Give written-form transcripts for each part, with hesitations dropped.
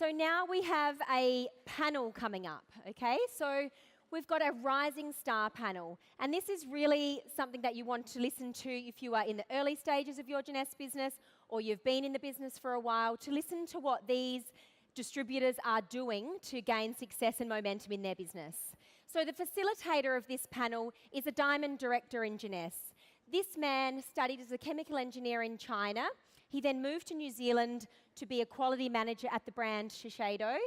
So now we have a panel coming up, okay? So we've got a rising star panel, and this is really something that you want to listen to if you are in the early stages of your Jeunesse business or you've been in the business for a while, to listen to what these distributors are doing to gain success and momentum in their business. So the facilitator of this panel is a diamond director in Jeunesse. This man studied as a chemical engineer in China. He then moved to New Zealand to be a quality manager at the brand Shiseido,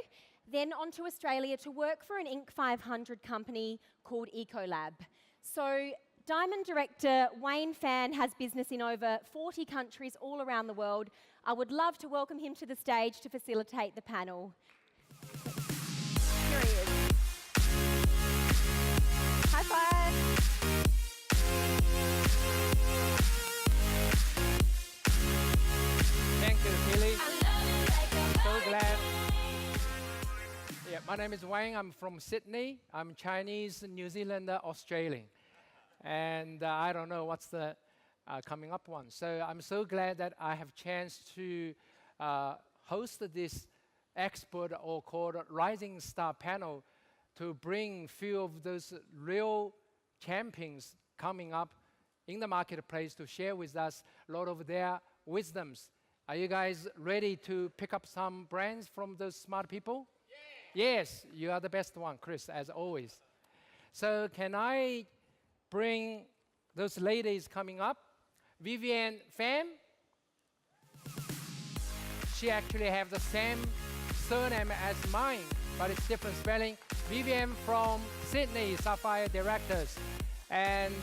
then on to Australia to work for an Inc. 500 company called Ecolab. So Diamond Director Wayne Fan has business in over 40 countries all around the world. I would love to welcome him to the stage to facilitate the panel. Here he is. High five. Thank you, Tilly. So glad. Yeah, my name is Wayne. I'm from Sydney. I'm Chinese, New Zealander, Australian. And I don't know what's the coming up one. So I'm so glad that I have chance to host this expert or called Rising Star panel to bring few of those real champions coming up in the marketplace to share with us a lot of their wisdoms. Are you guys ready to pick up some brands from those smart people? Yeah. Yes, you are the best one, Chris, as always. So can I bring those ladies coming up? Vivian Pham. She actually has the same surname as mine, but it's different spelling. Vivian from Sydney, Sapphire Directors. And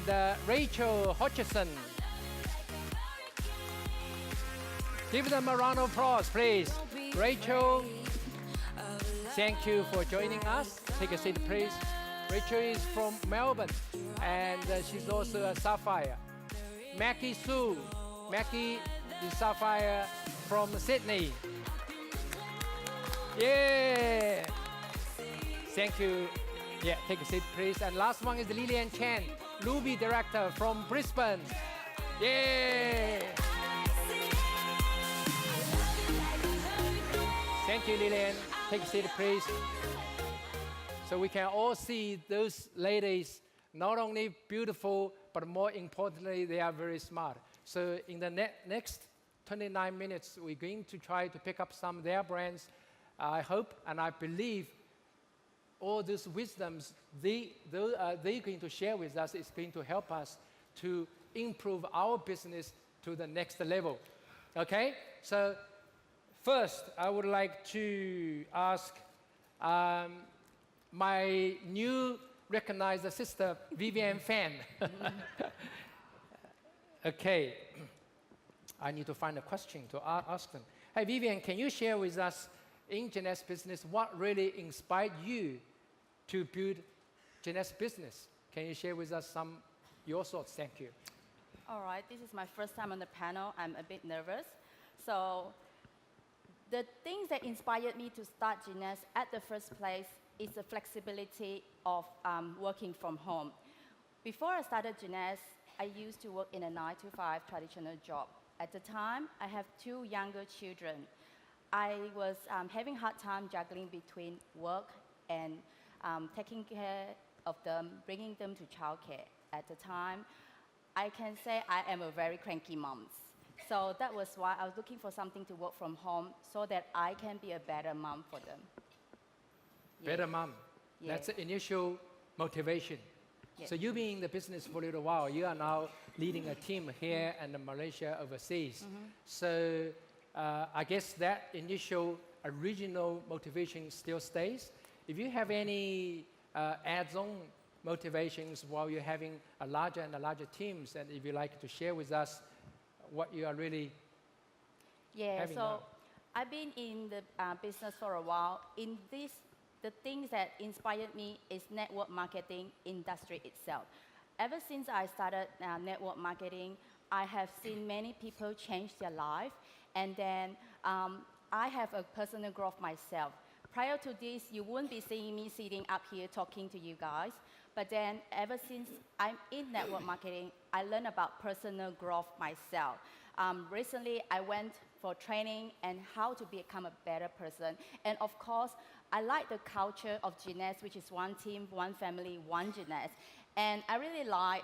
Rachel Hutchison. Give them a round of applause, please. Rachel, thank you for joining us. Take a seat, please. Rachel is from Melbourne, and she's also a Sapphire. Mackie Sue. Mackie is Sapphire from Sydney. Yeah. Thank you. Yeah, take a seat, please. And last one is Lillian Chen, Ruby Director from Brisbane. Yeah. Thank you, Lillian. Take a seat, please. So we can all see those ladies, not only beautiful, but more importantly, they are very smart. So in the next 29 minutes, we're going to try to pick up some of their brands. I hope and I believe all those wisdoms they're going to share with us is going to help us to improve our business to the next level. Okay? So first, I would like to ask my new recognized sister, Vivian Fan. Okay, I need to find a question to ask them. Hey, Vivian, can you share with us in Jeunesse business what really inspired you to build Jeunesse business? Can you share with us some your thoughts? Thank you. All right, this is my first time on the panel. I'm a bit nervous. So the things that inspired me to start Jeunesse at the first place is the flexibility of working from home. Before I started Jeunesse, I used to work in a 9-to-5 traditional job. At the time, I have 2 younger children. I was having a hard time juggling between work and taking care of them, bringing them to childcare. At the time, I can say I am a very cranky mom. So that was why I was looking for something to work from home so that I can be a better mom for them. Better mom. Yes. That's the initial motivation. Yes. So you've been in the business for a little while. You are now leading a team here and in Malaysia overseas. So I guess that initial original motivation still stays. If you have any add-on motivations while you're having a larger and a larger teams, and if you'd like to share with us what you are really having now. I've been in the business for a while. In this, the things that inspired me is network marketing industry itself. Ever since I started network marketing, I have seen many people change their life, and then I have a personal growth myself. Prior to this, you wouldn't be seeing me sitting up here talking to you guys. But then ever since I'm in network marketing, I learned about personal growth myself. Recently, I went for training and how to become a better person. And of course, I like the culture of Jeunesse, which is one team, one family, one Jeunesse. And I really like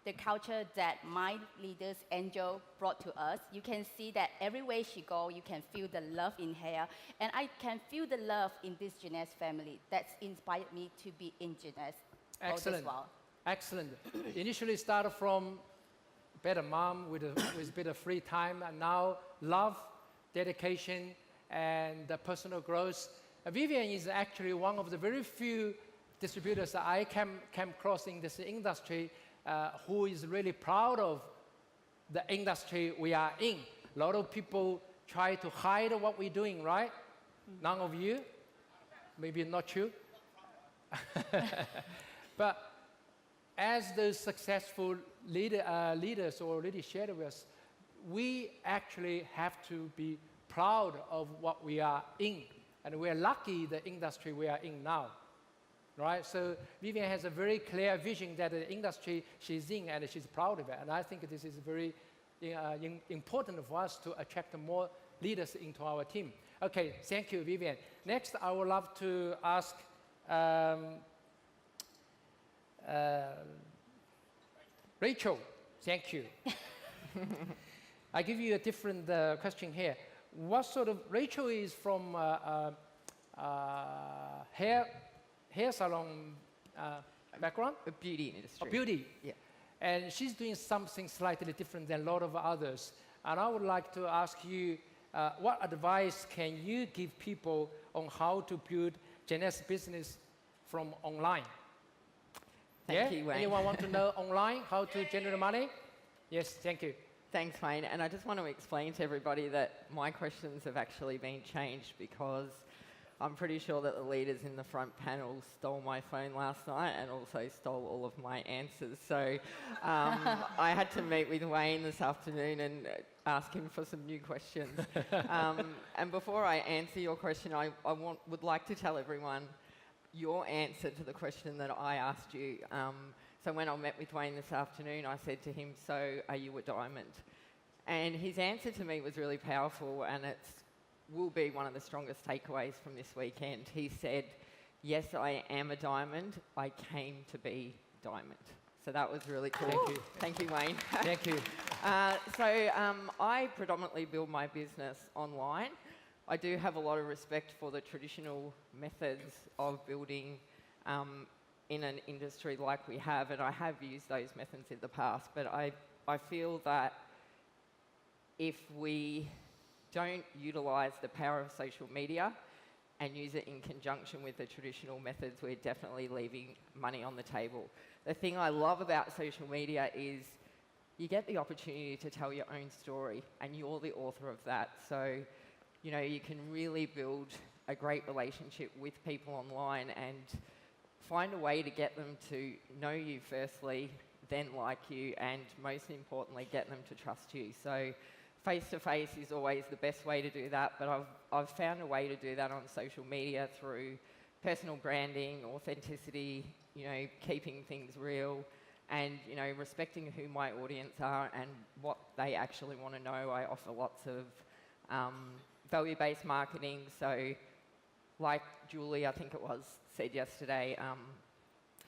the culture that my leaders, Angel, brought to us. You can see that everywhere she goes, you can feel the love in her. And I can feel the love in this Jeunesse family. That's inspired me to be in Jeunesse Excellent. as well. Excellent. Initially started from better mom with a bit of free time, and now love, dedication, and personal growth. Vivian is actually one of the very few distributors that I came across in this industry who is really proud of the industry we are in. A lot of people try to hide what we're doing, right? None of you? Maybe not you? But as those successful leaders already shared with us, we actually have to be proud of what we are in. And we're lucky the industry we are in now. Right? So Vivian has a very clear vision that the industry she's in, and she's proud of it. And I think this is very important for us to attract more leaders into our team. Okay, thank you, Vivian. Next, I would love to ask Rachel. Thank you. I give you a different question here. What sort of, Rachel is from hair salon background? A beauty industry. A beauty. Yeah. And she's doing something slightly different than a lot of others. And I would like to ask you, what advice can you give people on how to build Jeunesse business from online? Thank you, Wayne. Anyone want to know online how to generate money? Yes, thank you. Thanks, Wayne. And I just want to explain to everybody that my questions have actually been changed because I'm pretty sure that the leaders in the front panel stole my phone last night and also stole all of my answers. So I had to meet with Wayne this afternoon and ask him for some new questions. And before I answer your question, I would like to tell everyone your answer to the question that I asked you. So when I met with Wayne this afternoon, I said to him, so are you a diamond? And his answer to me was really powerful, and it will be one of the strongest takeaways from this weekend. He said, yes, I am a diamond. I came to be diamond. So that was really cool. Thank you. Thank you, Wayne. Thank you. I predominantly build my business online. I do have a lot of respect for the traditional methods of building in an industry like we have, and I have used those methods in the past, but I feel that if we don't utilise the power of social media and use it in conjunction with the traditional methods, we're definitely leaving money on the table. The thing I love about social media is you get the opportunity to tell your own story, and you're the author of that. So, you know, you can really build a great relationship with people online and find a way to get them to know you firstly, then like you, and most importantly, get them to trust you. So face-to-face is always the best way to do that, but I've found a way to do that on social media through personal branding, authenticity, you know, keeping things real, and, you know, respecting who my audience are and what they actually want to know. I offer lots of value-based marketing. So like Julie, I think it was, said yesterday,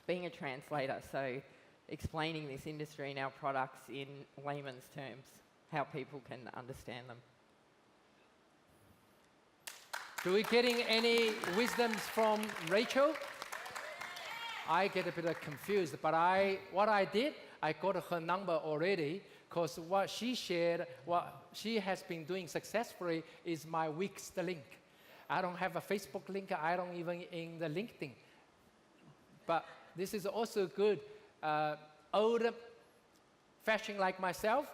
being a translator, so explaining this industry and our products in layman's terms, how people can understand them. Do we getting any wisdoms from Rachel? I get a bit confused, but what I did, I got her number already, because what she shared, what she has been doing successfully is my weakest link. I don't have a Facebook link, I don't even in the LinkedIn. But this is also good. Old fashion like myself,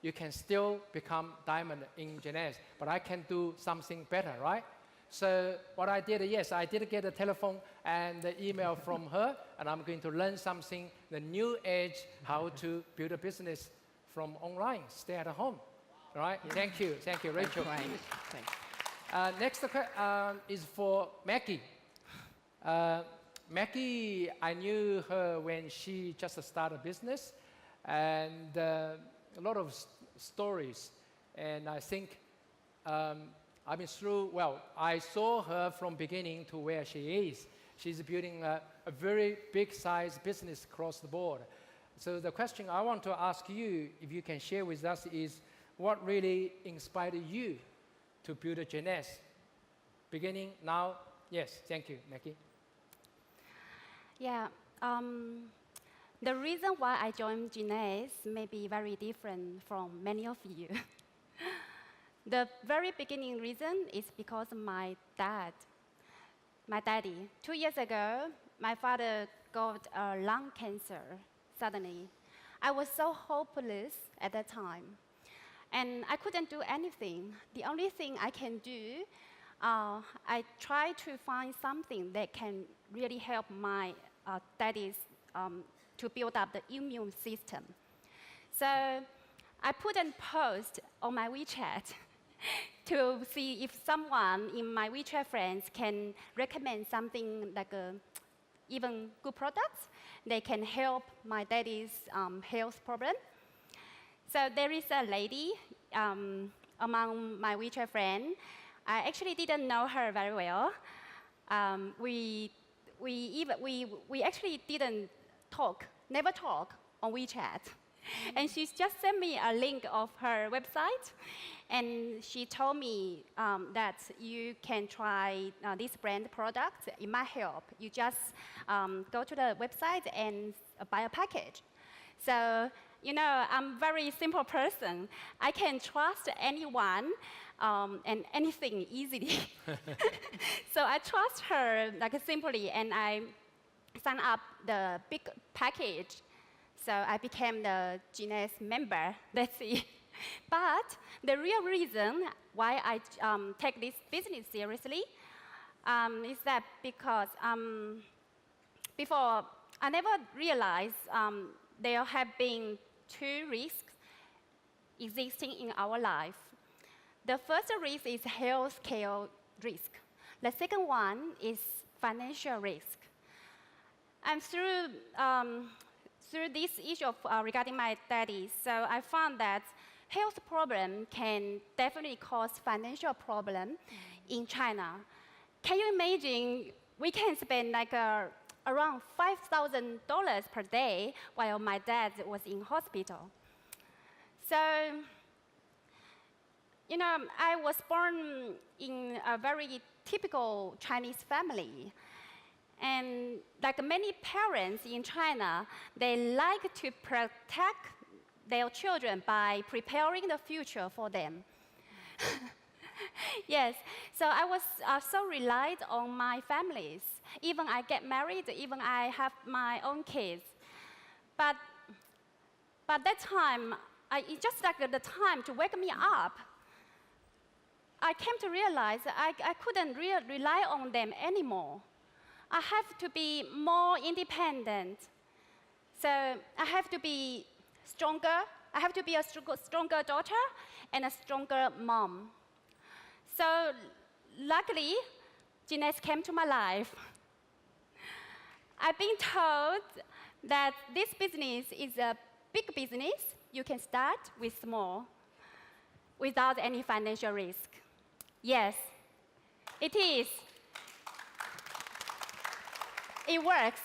you can still become diamond in Jeunesse, but I can do something better, right? So what I did, yes, I did get a telephone and the email from her, and I'm going to learn something, the new age, how to build a business from online, stay at home, right? Yeah. Thank you, Rachel. Thanks. Next is for Maggie. Maggie, I knew her when she just started a business, and a lot of stories. And I think I mean, I saw her from beginning to where she is. She's building a very big size business across the board. So the question I want to ask you, if you can share with us, is what really inspired you to build a Jeunesse? Beginning now? Yes, thank you, Maggie. Yeah, the reason why I joined Jeunesse may be very different from many of you. The very beginning reason is because my daddy, 2 years ago, my father got lung cancer suddenly. I was so hopeless at that time, and I couldn't do anything. The only thing I can do, I try to find something that can really help my daddy's to build up the immune system. So I put a post on my WeChat to see if someone in my WeChat friends can recommend something like even good products that can help my daddy's health problem. So there is a lady among my WeChat friends. I actually didn't know her very well. We actually didn't never talk on WeChat. And she just sent me a link of her website, and she told me that you can try this brand product. It might help. You just go to the website and buy a package. So, you know, I'm a very simple person. I can trust anyone and anything easily. So I trust her like simply, and I signed up the big package. So I became the Jeunesse member. That's it. But the real reason why I take this business seriously is that because before I never realized there have been two risks existing in our life. The first risk is healthcare risk. The second one is financial risk. And through this issue of, regarding my daddy, so I found that health problem can definitely cause financial problem in China. Can you imagine we can spend like around $5,000 per day while my dad was in hospital? So, you know, I was born in a very typical Chinese family. And like many parents in China, they like to protect their children by preparing the future for them. Yes, so I was so relied on my families. Even I get married, even I have my own kids. But that time, it's just like the time to wake me up. I came to realize I couldn't rely on them anymore. I have to be more independent. So I have to be stronger. I have to be a stronger daughter and a stronger mom. So luckily, Jeunesse came to my life. I've been told that this business is a big business. You can start with small without any financial risk. Yes, it is. It works.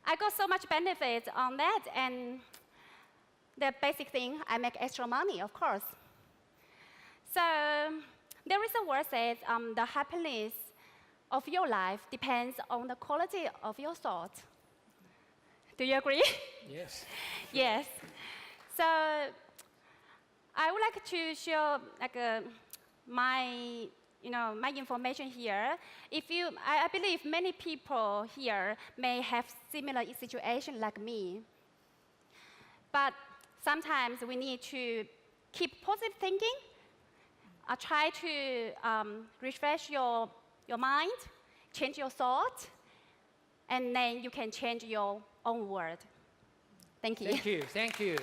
I got so much benefit on that, and the basic thing, I make extra money, of course. So there is a word says, the happiness of your life depends on the quality of your thought. Do you agree? Yes. Yes. So I would like to share my information here. I believe many people here may have similar situation like me. But sometimes we need to keep positive thinking. Try to refresh your mind, change your thought, and then you can change your own world. Thank you. Thank you. Thank you.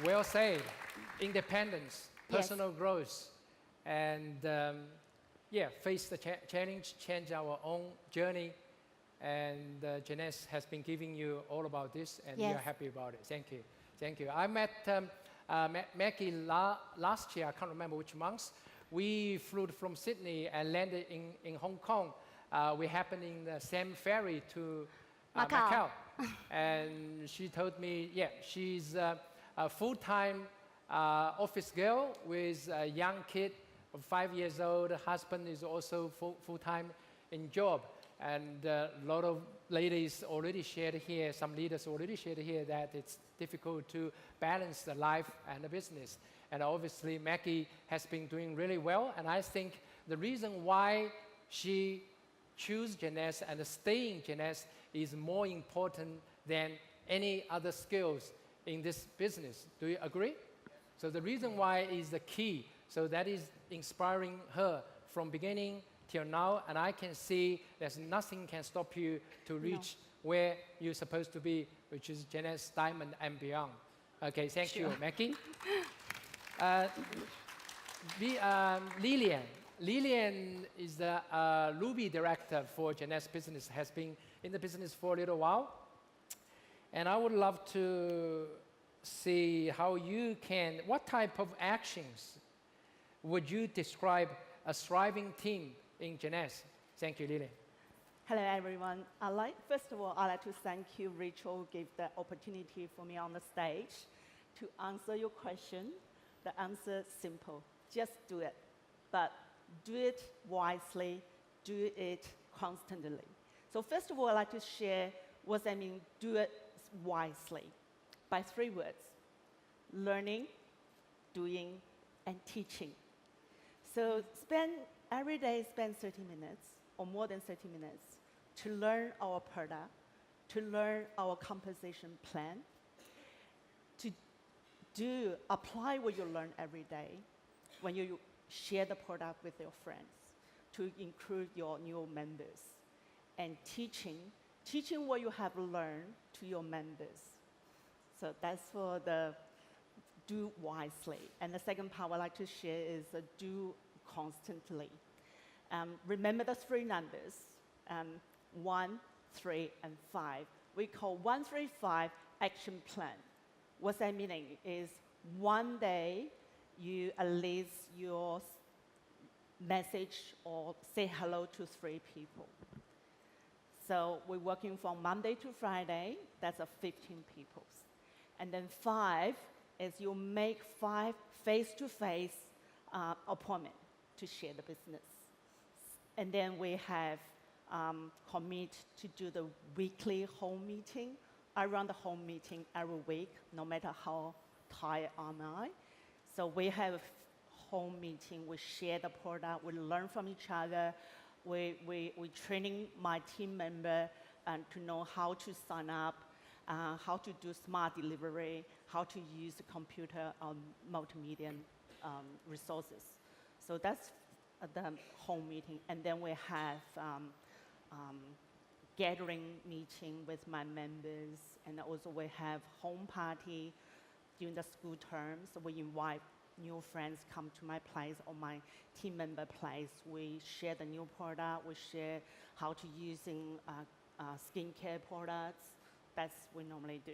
Well said. Independence, personal growth, and face the challenge, change our own journey. And Jeunesse has been giving you all about this, and we are happy about it. Thank you. Thank you. I met Maggie last year. I can't remember which month. We flew from Sydney and landed in Hong Kong. We happened in the same ferry to Macau. And she told me, yeah, she's a full-time office girl with a young kid of 5 years old. Husband is also full-time in job. And a lot of ladies already shared here, some leaders already shared here that it's difficult to balance the life and the business. And obviously, Maggie has been doing really well. And I think the reason why she chose Jeunesse and staying Jeunesse is more important than any other skills in this business. Do you agree? So the reason why is the key. So that is inspiring her from beginning till now, and I can see there's nothing can stop you to reach where you're supposed to be, which is Jeunesse Diamond and beyond. Okay, thank you, Maggie. Lillian is the Ruby director for Jeunesse Business, has been in the business for a little while. And I would love to see how you can, what type of actions would you describe a thriving team in Jeunesse? Thank you, Lillian. Hello, everyone. First of all, I'd like to thank you, Rachel, give the opportunity for me on the stage to answer your question. The answer is simple. Just do it. But do it wisely, do it constantly. So first of all, I'd like to share what I mean do it wisely by 3 words: learning, doing, and teaching. So every day spend 30 minutes or more than 30 minutes to learn our product, to learn our compensation plan, to apply what you learn every day when you share the product with your friends, to include your new members, and teaching what you have learned to your members. So that's for the do wisely. And the second part I'd like to share is do constantly. Remember the 3 numbers, 1, 3, and 5. We call 1, 3, 5 action plan. What's that meaning is one day you at least your message or say hello to 3 people. So we're working from Monday to Friday, that's 15 people. And then 5 is you make 5 face-to-face appointments to share the business. And then we have commit to do the weekly home meeting. I run the home meeting every week, no matter how tired am I. So we have a home meeting, we share the product, we learn from each other, we training my team member to know how to sign up, how to do smart delivery, how to use the computer multimedia resources. So that's the home meeting. And then we have gathering meeting with my members, and also we have home party during the school term. So we invite new friends come to my place or my team member place. We share the new product. We share how to using skincare products. That's what we normally do.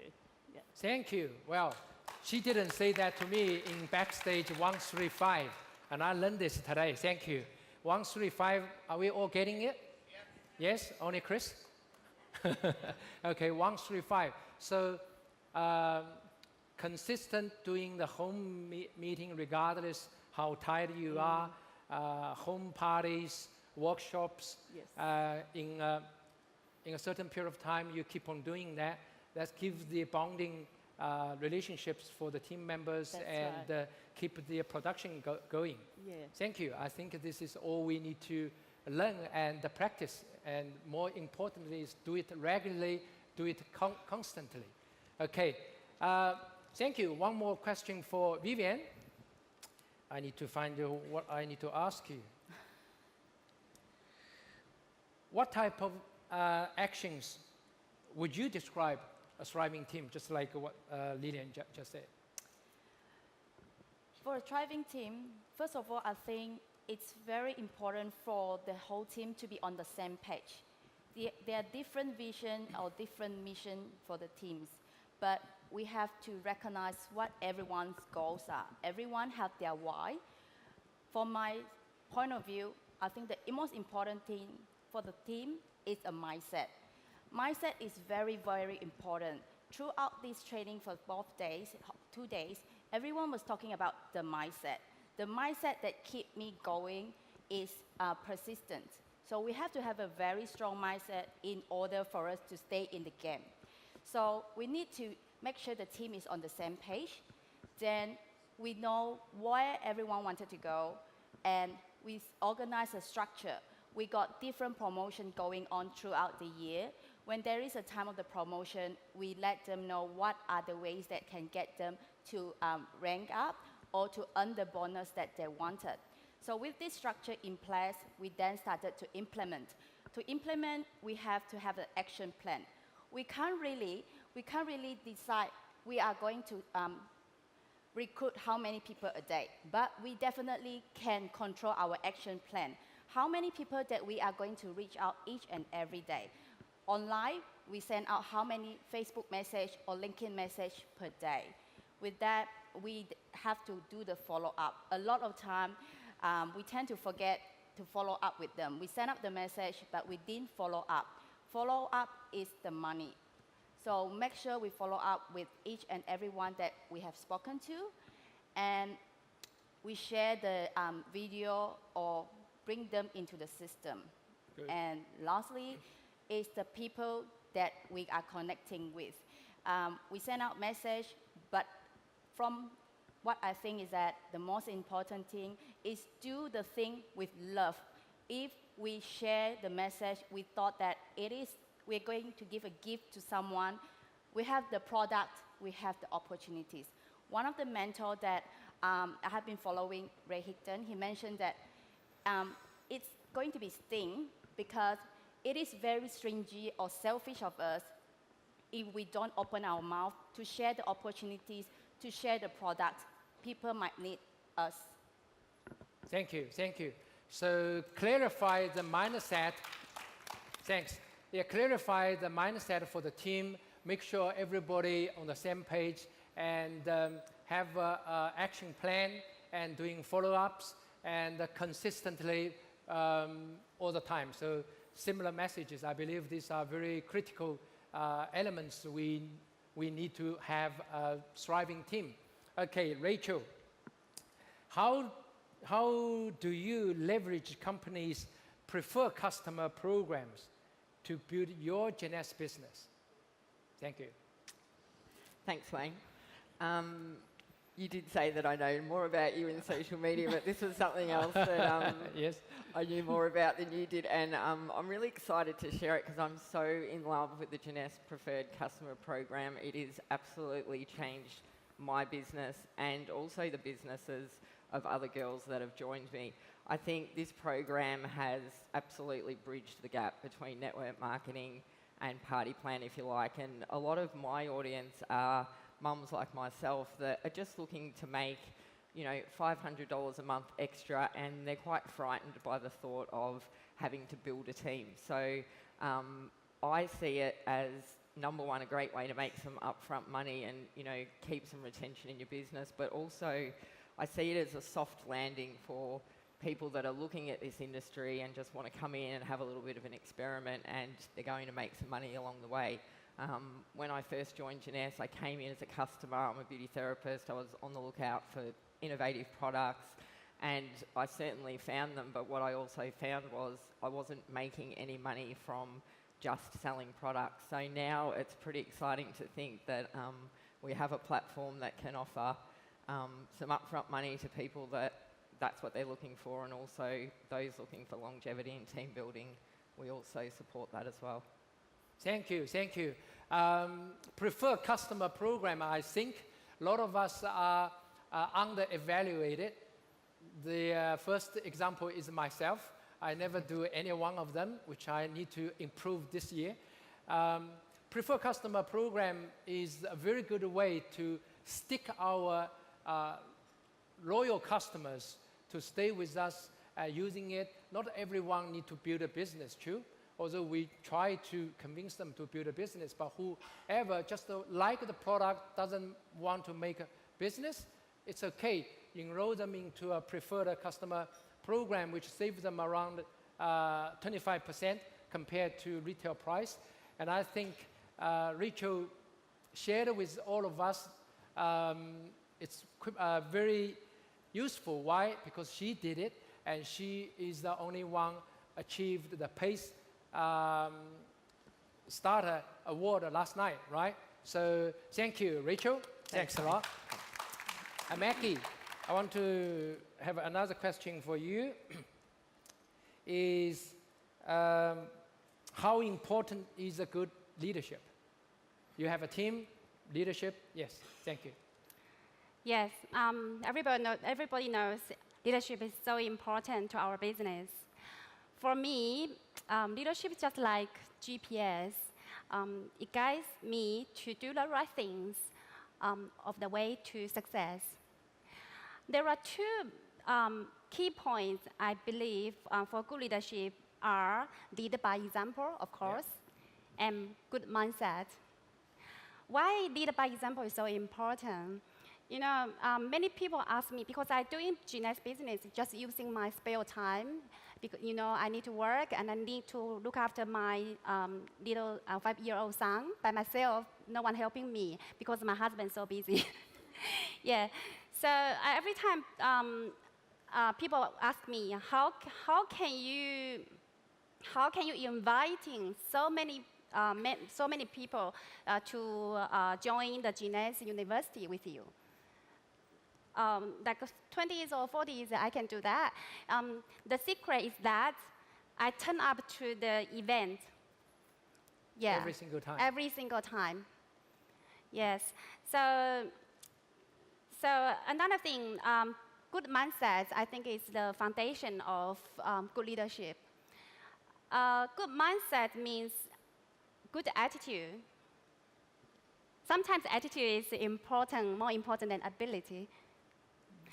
Yeah. Thank you. Well, she didn't say that to me in backstage 135, and I learned this today. Thank you. 135, are we all getting it? Yes, only Chris? Okay, 135. So consistent doing the home meeting regardless how tired you are, home parties, workshops, Yes. in a certain period of time you keep on doing that. That gives the bonding relationships for the team members. That's and right. keep the production going. Yeah. Thank you. I think this is all we need to learn and practice. And more importantly is do it regularly, do it constantly. Okay. Thank you. One more question for Vivian. I need to find what I need to ask you. What type of actions would you describe a thriving team, just like what Lillian just said? For a thriving team, first of all, I think it's very important for the whole team to be on the same page. There are different vision or different mission for the teams, but we have to recognize what everyone's goals are. Everyone have their why. From my point of view, I think the most important thing for the team is a mindset. Mindset is very, very important. Throughout this training for both days, 2 days, everyone was talking about the mindset. The mindset that keep me going is persistence. So we have to have a very strong mindset in order for us to stay in the game. So we need to make sure the team is on the same page. Then we know where everyone wanted to go, and we organize a structure. We got different promotion going on throughout the year. When there is a time of the promotion, we let them know what are the ways that can get them to rank up or to earn the bonus that they wanted. So with this structure in place, we then started to implement. To implement, we have to have an action plan. We can't really decide we are going to recruit how many people a day, but we definitely can control our action plan. How many people that we are going to reach out each and every day. Online, we send out how many Facebook message or LinkedIn message per day. With that, we have to do the follow-up. A lot of time, we tend to forget to follow up with them. We send out the message, but we didn't follow up. Follow up is the money. So make sure we follow up with each and everyone that we have spoken to, and we share the video or bring them into the system. Good. And lastly, is the people that we are connecting with. We send out message, but from what I think is that the most important thing is do the thing with love. If we share the message, we thought that we're going to give a gift to someone. We have the product, we have the opportunities. One of the mentors that I have been following, Ray Higdon, he mentioned that it's going to be sting because it is very stingy or selfish of us if we don't open our mouth to share the opportunities, to share the products. People might need us. Thank you, thank you. So clarify the mindset. Thanks. Yeah, clarify the mindset for the team. Make sure everybody on the same page, and have an action plan and doing follow-ups and consistently all the time. So similar messages. I believe these are very critical elements. We need to have a thriving team. Okay, Rachel, how do you leverage companies' preferred customer programs to build your Jeunesse business? Thank you. Thanks, Wayne. You did say that I know more about you in social media, but this was something else that Yes. I knew more about than you did, and I'm really excited to share it because I'm so in love with the Jeunesse Preferred Customer Program. It has absolutely changed my business and also the businesses of other girls that have joined me. I think this program has absolutely bridged the gap between network marketing and party plan, if you like, and a lot of my audience are mums like myself that are just looking to make, $500 a month extra, and they're quite frightened by the thought of having to build a team. So I see it as, number one, a great way to make some upfront money and, keep some retention in your business, but also I see it as a soft landing for people that are looking at this industry and just want to come in and have a little bit of an experiment, and they're going to make some money along the way. When I first joined Jeunesse, I came in as a customer. I'm a beauty therapist. I was on the lookout for innovative products, and I certainly found them, but what I also found was I wasn't making any money from just selling products. So now it's pretty exciting to think that we have a platform that can offer some upfront money to people that's what they're looking for, and also those looking for longevity and team building. We also support that as well. Thank you, thank you. Preferred customer program, I think a lot of us are under-evaluated. The first example is myself. I never do any one of them, which I need to improve this year. Preferred customer program is a very good way to stick our loyal customers to stay with us using it. Not everyone need to build a business, true? although we try to convince them to build a business, but whoever just like the product, doesn't want to make a business, it's okay. Enroll them into a preferred customer program, which saves them around 25% compared to retail price. And I think Rachel shared with all of us, it's very useful. Why? Because she did it, and she is the only one achieved the PACE Starter Award last night, right? So thank you, Rachel. Thanks a lot. And Maggie, I want to have another question for you. Is how important is a good leadership? You have a team, leadership? Yes, thank you. Yes, everybody knows leadership is so important to our business. For me, leadership is just like GPS. It guides me to do the right things of the way to success. There are two key points I believe for good leadership are lead by example, of course, and good mindset. Why lead by example is so important? You know, many people ask me, because I'm doing Jeunesse business just using my spare time, because, you know, I need to work and I need to look after my little 5-year-old son by myself, no one helping me because my husband's so busy. Yeah, so every time people ask me, how can you inviting so many people to join the Jeunesse University with you? Like 20s or 40s, I can do that. The secret is that I turn up to the event. Yeah. Every single time. Every single time. Yes. So another thing, good mindset, I think, is the foundation of good leadership. Good mindset means good attitude. Sometimes attitude is important, more important than ability.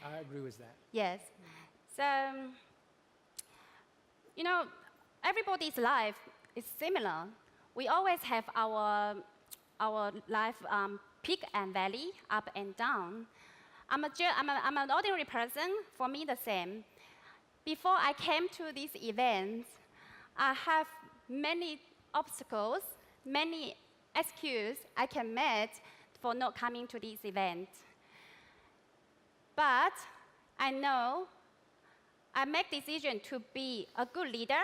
I agree with that. Yes. So, you know, everybody's life is similar. We always have our life peak and valley, up and down. I'm an ordinary person. For me, the same. Before I came to this event, I have many obstacles, many excuses I can make for not coming to this event. But I know I make decision to be a good leader.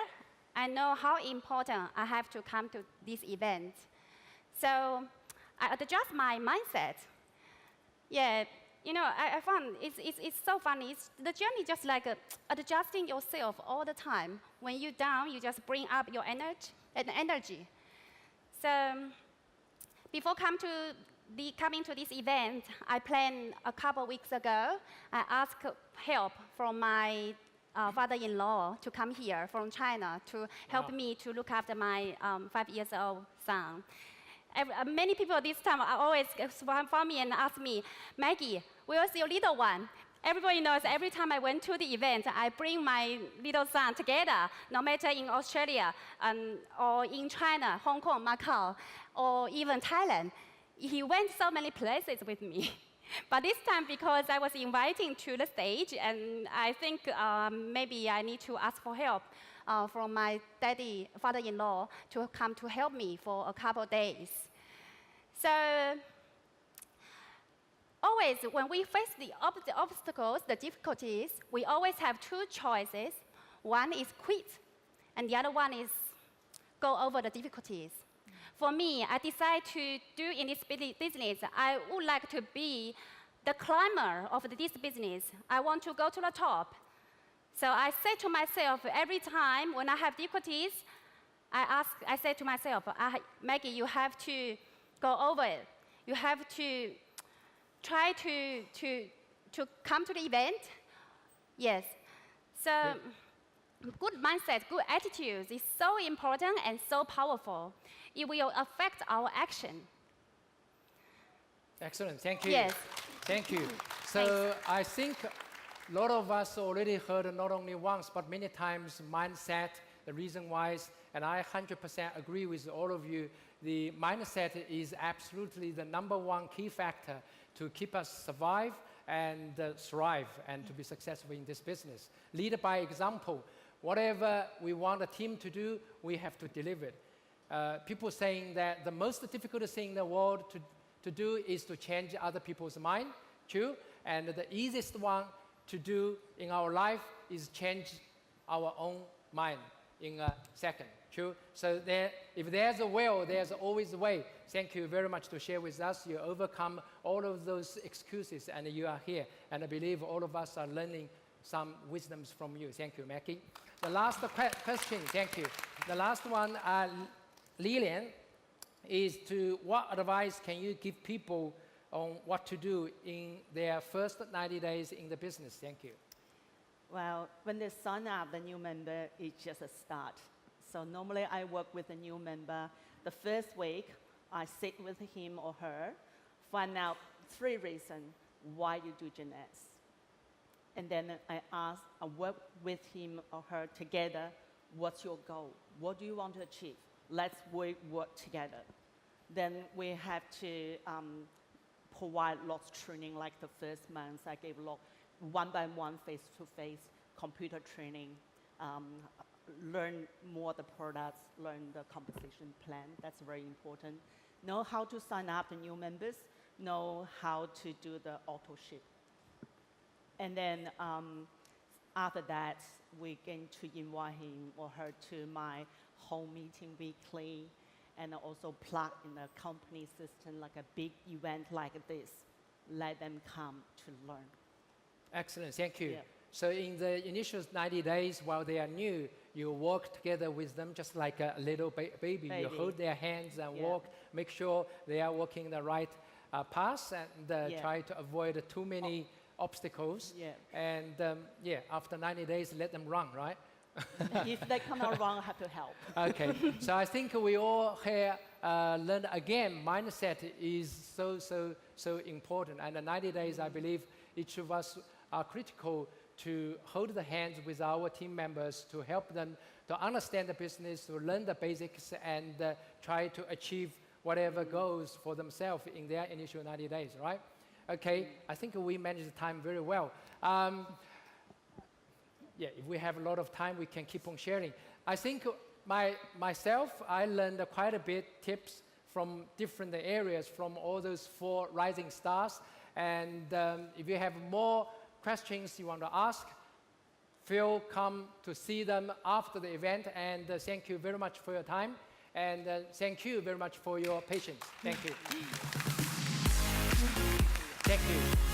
I know how important I have to come to this event. So I adjust my mindset. Yeah, you know, I found it's so funny. The journey just like adjusting yourself all the time. When you're down, you just bring up your energy. So before coming to this event, I planned a couple weeks ago. I asked help from my father-in-law to come here from China to help me to look after my 5-year-old son. Many people this time are always found me and ask me, Maggie, where's your little one? Everybody knows every time I went to the event, I bring my little son together, no matter in Australia or in China, Hong Kong, Macau, or even Thailand. He went so many places with me. But this time, because I was invited to the stage, and I think maybe I need to ask for help from my father-in-law to come to help me for a couple of days. So always, when we face the obstacles, the difficulties, we always have two choices. One is quit, and the other one is go over the difficulties. For me, I decided to do in this business, I would like to be the climber of this business. I want to go to the top. So I say to myself, every time when I have difficulties, I say to myself, Maggie, you have to go over it. You have to try to come to the event. Yes. So good mindset, good attitudes is so important and so powerful. It will affect our action. Excellent, thank you. Yes. Thank you. So I think a lot of us already heard not only once, but many times mindset, the reason why, and I 100% agree with all of you. The mindset is absolutely the number one key factor to keep us survive and thrive and to be successful in this business. Lead by example. Whatever we want a team to do, we have to deliver it. People saying that the most difficult thing in the world to do is to change other people's mind, true? And the easiest one to do in our life is change our own mind in a second, true? So if there's a will, there's always a way. Thank you very much to share with us. You overcome all of those excuses and you are here. And I believe all of us are learning some wisdoms from you. Thank you, Mackie. The last question, thank you. The last one, Lilian, is to what advice can you give people on what to do in their first 90 days in the business? Thank you. Well, when they sign up, the new member, it's just a start. So normally I work with a new member. The first week, I sit with him or her, find out 3 reasons why you do Jeunesse. And then I work with him or her together, what's your goal? What do you want to achieve? Let's work together. Then we have to provide lots of training, like the first month I gave one-by-one, face-to-face computer training, learn more the products, learn the compensation plan. That's very important. Know how to sign up the new members, know how to do the auto ship. And then after that, we're going to invite him or her to my home meeting weekly, and also plug in the company system like a big event like this. Let them come to learn. Excellent, thank you. Yeah. So in the initial 90 days, while they are new, you work together with them just like a little baby. You hold their hands and walk, make sure they are walking the right path and try to avoid too many obstacles. Yeah. And after 90 days, let them run, right? If they come out wrong, I have to help. Okay, so I think we all here learned again, mindset is so important. And the 90 days, I believe each of us are critical to hold the hands with our team members to help them to understand the business, to learn the basics, and try to achieve whatever goals for themselves in their initial 90 days, right? Okay, I think we managed the time very well. If we have a lot of time, we can keep on sharing. I think myself, I learned quite a bit tips from different areas, from all those 4 rising stars. And if you have more questions you want to ask, feel come to see them after the event. And thank you very much for your time. And thank you very much for your patience. Thank you. Thank you.